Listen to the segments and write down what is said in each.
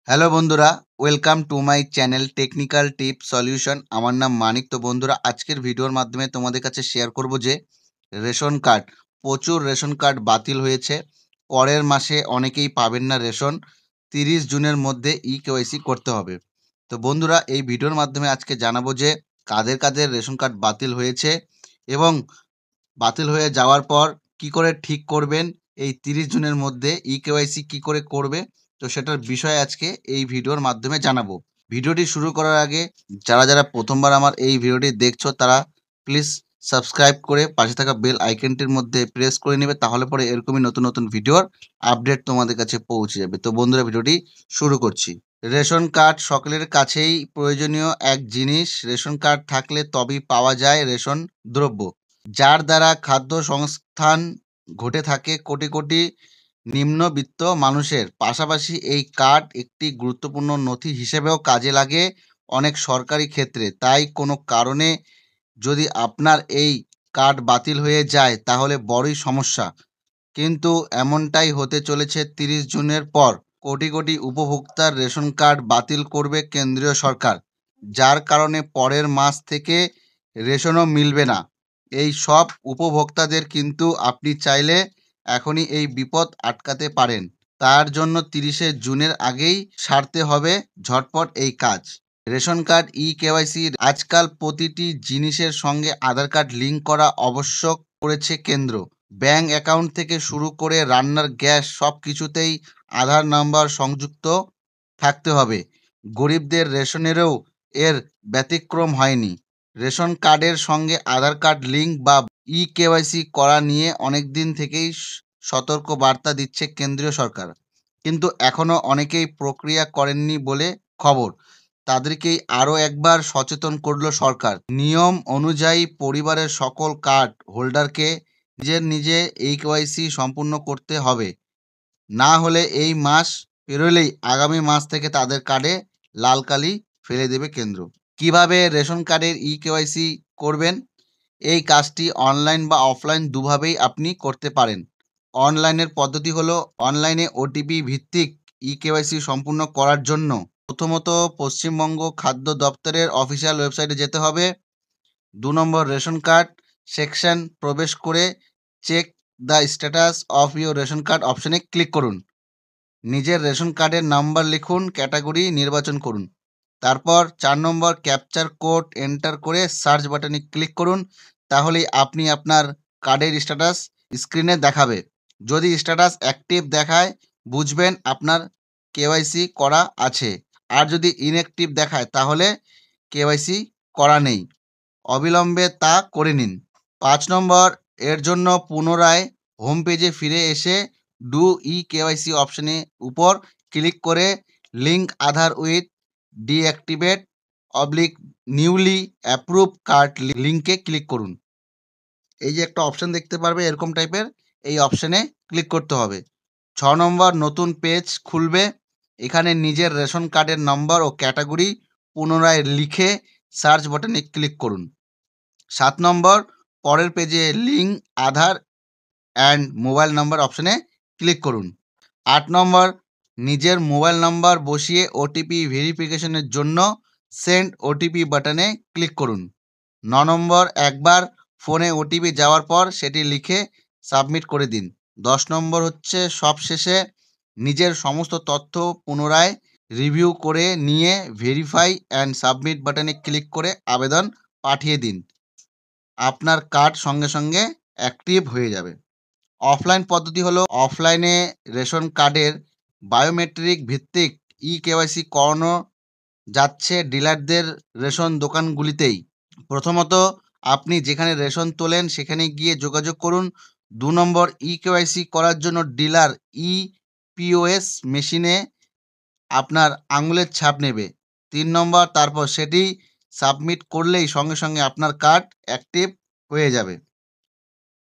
Hello বন্ধুরা, welcome to my channel technical tip solution. আমার নাম মানিক। তো বন্ধুরা, আজকের ভিডিওর মাধ্যমে তোমাদের কাছে শেয়ার করব যে রেশন কার্ড, প্রচুর রেশন কার্ড বাতিল হয়েছে। পরের মাসে অনেকেই পাবেন না রেশন। 30 জুনের মধ্যে কেওয়াইসি করতে হবে। তো বন্ধুরা, এই ভিডিওর মাধ্যমে আজকে জানাবো যে কাদের কাদের রেশন কার্ড বাতিল হয়েছে এবং বাতিল হয়ে যাওয়ার পর কি করে ঠিক করবেন, এই 30 জুনের মধ্যে কেওয়াইসি কি করে করবে, তো সেটার বিষয়ে আজকে এই ভিডিওর মাধ্যমে জানাবো। ভিডিওটি শুরু করার আগে যারা যারা প্রথমবার আমার এই ভিডিওটি দেখছো তারা প্লিজ সাবস্ক্রাইব করে পাশে থাকা বেল আইকনটির মধ্যে প্রেস করে নেবে, তাহলে পরে এরকমই নতুন নতুন ভিডিওর আপডেট তোমাদের কাছে পৌঁছে যাবে। তো বন্ধুরা, ভিডিওটি শুরু করছি। রেশন কার্ড সকলের কাছেই প্রয়োজনীয় এক জিনিস। রেশন কার্ড থাকলে তবেই পাওয়া যায় রেশন দ্রব্য, যার দ্বারা খাদ্য সংস্থান ঘটে থাকে কোটি কোটি নিম্নবিত্ত মানুষের। পাশাপাশি এই কার্ড একটি গুরুত্বপূর্ণ নথি হিসেবেও কাজে লাগে অনেক সরকারি ক্ষেত্রে। তাই কোনো কারণে যদি আপনার এই কার্ড বাতিল হয়ে যায় তাহলে বড়ই সমস্যা। কিন্তু এমনটাই হতে চলেছে 30 জুনের পর। কোটি কোটি উপভোক্তার রেশন কার্ড বাতিল করবে কেন্দ্রীয় সরকার, যার কারণে পরের মাস থেকে রেশনও মিলবে না। এই সব উপভোক্তাদের কিন্তু আপনি চাইলে এখনই এই বিপদ আটকাতে পারেন। তার জন্য 30শে জুনের আগেই সারতে হবে ঝটপট এই কাজ। রেশন কার্ড কেওয়াইসি আজকাল প্রতিটি জিনিসের সঙ্গে আধার কার্ড লিঙ্ক করা আবশ্যক করেছে কেন্দ্র। ব্যাংক অ্যাকাউন্ট থেকে শুরু করে রান্নার গ্যাস সব কিছুতেই আধার নাম্বার সংযুক্ত থাকতে হবে। গরিবদের রেশনেরও এর ব্যতিক্রম হয়নি। রেশন কার্ডের সঙ্গে আধার কার্ড লিঙ্ক বা কেওয়াইসি করা নিয়ে অনেক দিন থেকেই সতর্ক বার্তা দিচ্ছে কেন্দ্রীয় সরকার, কিন্তু এখনও অনেকেই প্রক্রিয়া করেননি বলে খবর। তাদেরকেই আরও একবার সচেতন করল সরকার। নিয়ম অনুযায়ী পরিবারের সকল কার্ড হোল্ডারকে নিজে কেওয়াইসি সম্পূর্ণ করতে হবে। না হলে এই মাস পেরোলেই আগামী মাস থেকে তাদের কার্ডে লাল কালি ফেলে দেবে কেন্দ্র। কিভাবে রেশন কার্ডের কেওয়াইসি করবেন? এই কাজটি অনলাইন বা অফলাইন দুভাবেই আপনি করতে পারেন। অনলাইনের পদ্ধতি হলো, অনলাইনে ওটিপি ভিত্তিক কেওয়াইসি সম্পূর্ণ করার জন্য প্রথমত পশ্চিমবঙ্গ খাদ্য দপ্তরের অফিসিয়াল ওয়েবসাইটে যেতে হবে। 2 নম্বর, রেশন কার্ড সেকশন প্রবেশ করে check the status of your ration card অপশনে ক্লিক করুন। নিজের রেশন কার্ডের নাম্বার লিখুন, ক্যাটাগরি নির্বাচন করুন। তারপর 4 নম্বর, ক্যাপচার কোড এন্টার করে সার্চ বাটনে ক্লিক করুন। তাহলেই আপনি আপনার কার্ডের স্ট্যাটাস স্ক্রিনে দেখাবে। যদি স্ট্যাটাস অ্যাক্টিভ দেখায় বুঝবেন আপনার কেওয়াইসি করা আছে, আর যদি ইনঅ্যাক্টিভ দেখায় তাহলে কেওয়াইসি করা নেই। অবিলম্বে তা করে নিন। 5 নম্বর, এর জন্য পুনরায় হোম পেজে ফিরে এসে ডু কেওয়াইসি অপশনে উপর ক্লিক করে link Aadhaar with deactivate newly approve card লিঙ্কে ক্লিক করুন। এই যে একটা অপশন দেখতে পারবে এরকম টাইপের, এই অপশনে ক্লিক করতে হবে। 6 নম্বর, নতুন পেজ খুলবে। এখানে নিজের রেশন কার্ডের নম্বর ও ক্যাটাগরি পুনরায় লিখে সার্চ বাটনে ক্লিক করুন। 7 নম্বর, পরের পেজে link Aadhaar and mobile number অপশনে ক্লিক করুন। 8 নম্বর, নিজের মোবাইল নাম্বার বসিয়ে ওটিপি ভেরিফিকেশনের জন্য সেন্ড ওটিপি বাটনে ক্লিক করুন। 9 নম্বর, একবার ফোনে ওটিপি যাওয়ার পর সেটি লিখে সাবমিট করে দিন। 10 নম্বর হচ্ছে সবশেষে নিজের সমস্ত তথ্য পুনরায় রিভিউ করে নিয়ে ভেরিফাই অ্যান্ড সাবমিট বাটনে ক্লিক করে আবেদন পাঠিয়ে দিন। আপনার কার্ড সঙ্গে সঙ্গে অ্যাক্টিভ হয়ে যাবে। অফলাইন পদ্ধতি হলো, অফলাইনে রেশন কার্ডের বায়োমেট্রিক ভিত্তিক কেওয়াইসি করানো যাচ্ছে ডিলারদের রেশন দোকানগুলিতেই। প্রথমত আপনি যেখানে রেশন তোলেন সেখানে গিয়ে যোগাযোগ করুন। 2 নম্বর, কেওয়াইসি করার জন্য ডিলার পিওএস মেশিনে আপনার আঙুলের ছাপ নেবে। 3 নম্বর, তারপর সেটি সাবমিট করলেই সঙ্গে সঙ্গে আপনার কার্ড অ্যাক্টিভ হয়ে যাবে।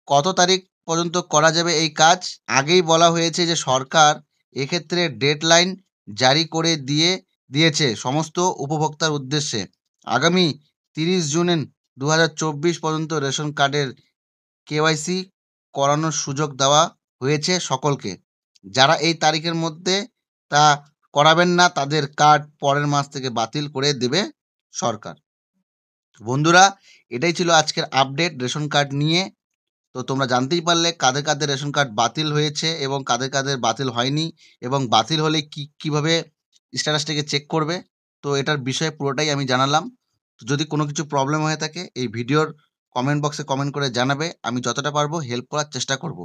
কত তারিখ পর্যন্ত করা যাবে এই কাজ? আগেই বলা হয়েছে যে সরকার এক্ষেত্রে ডেডলাইন জারি করে দিয়েছে সমস্ত উপভোক্তার উদ্দেশ্যে। আগামী 30 জুন 2024 পর্যন্ত রেশন কার্ডের কেওয়াইসি করানোর সুযোগ দেওয়া হয়েছে সকলকে। যারা এই তারিখের মধ্যে তা করাবেন না তাদের কার্ড পরের মাস থেকে বাতিল করে দেবে সরকার। বন্ধুরা, এটাই ছিল আজকের আপডেট রেশন কার্ড নিয়ে। তো তোমরা জানতেই পারলে কাদের কাদের রেশন কার্ড বাতিল হয়েছে এবং কাদের কাদের বাতিল হয়নি, এবং বাতিল হলে কিভাবে স্ট্যাটাসটাকে চেক করবে। তো এটার বিষয়ে পুরোটাই আমি জানালাম। তো যদি কোনো কিছু প্রবলেম হয়ে থাকে এই ভিডিওর কমেন্ট বক্সে কমেন্ট করে জানাবে, আমি যতটা পারবো হেল্প করার চেষ্টা করব।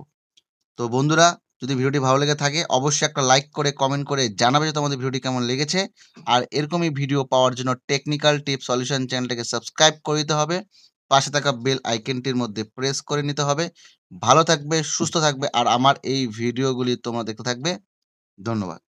তো বন্ধুরা, যদি ভিডিওটি ভালো লেগে থাকে অবশ্যই একটা লাইক করে কমেন্ট করে জানাবে যে তোমাদের ভিডিওটি কেমন লেগেছে। আর এরকমই ভিডিও পাওয়ার জন্য টেকনিক্যাল টিপ সলিউশন চ্যানেলটাকে সাবস্ক্রাইব করে দিতে হবে। পাশে থাকা বেল আইকনটির মধ্যে প্রেস করে নিতে হবে। ভালো থাকবে, সুস্থ থাকবে আর আমার এই ভিডিওগুলি তোমরা দেখতে থাকবে। ধন্যবাদ।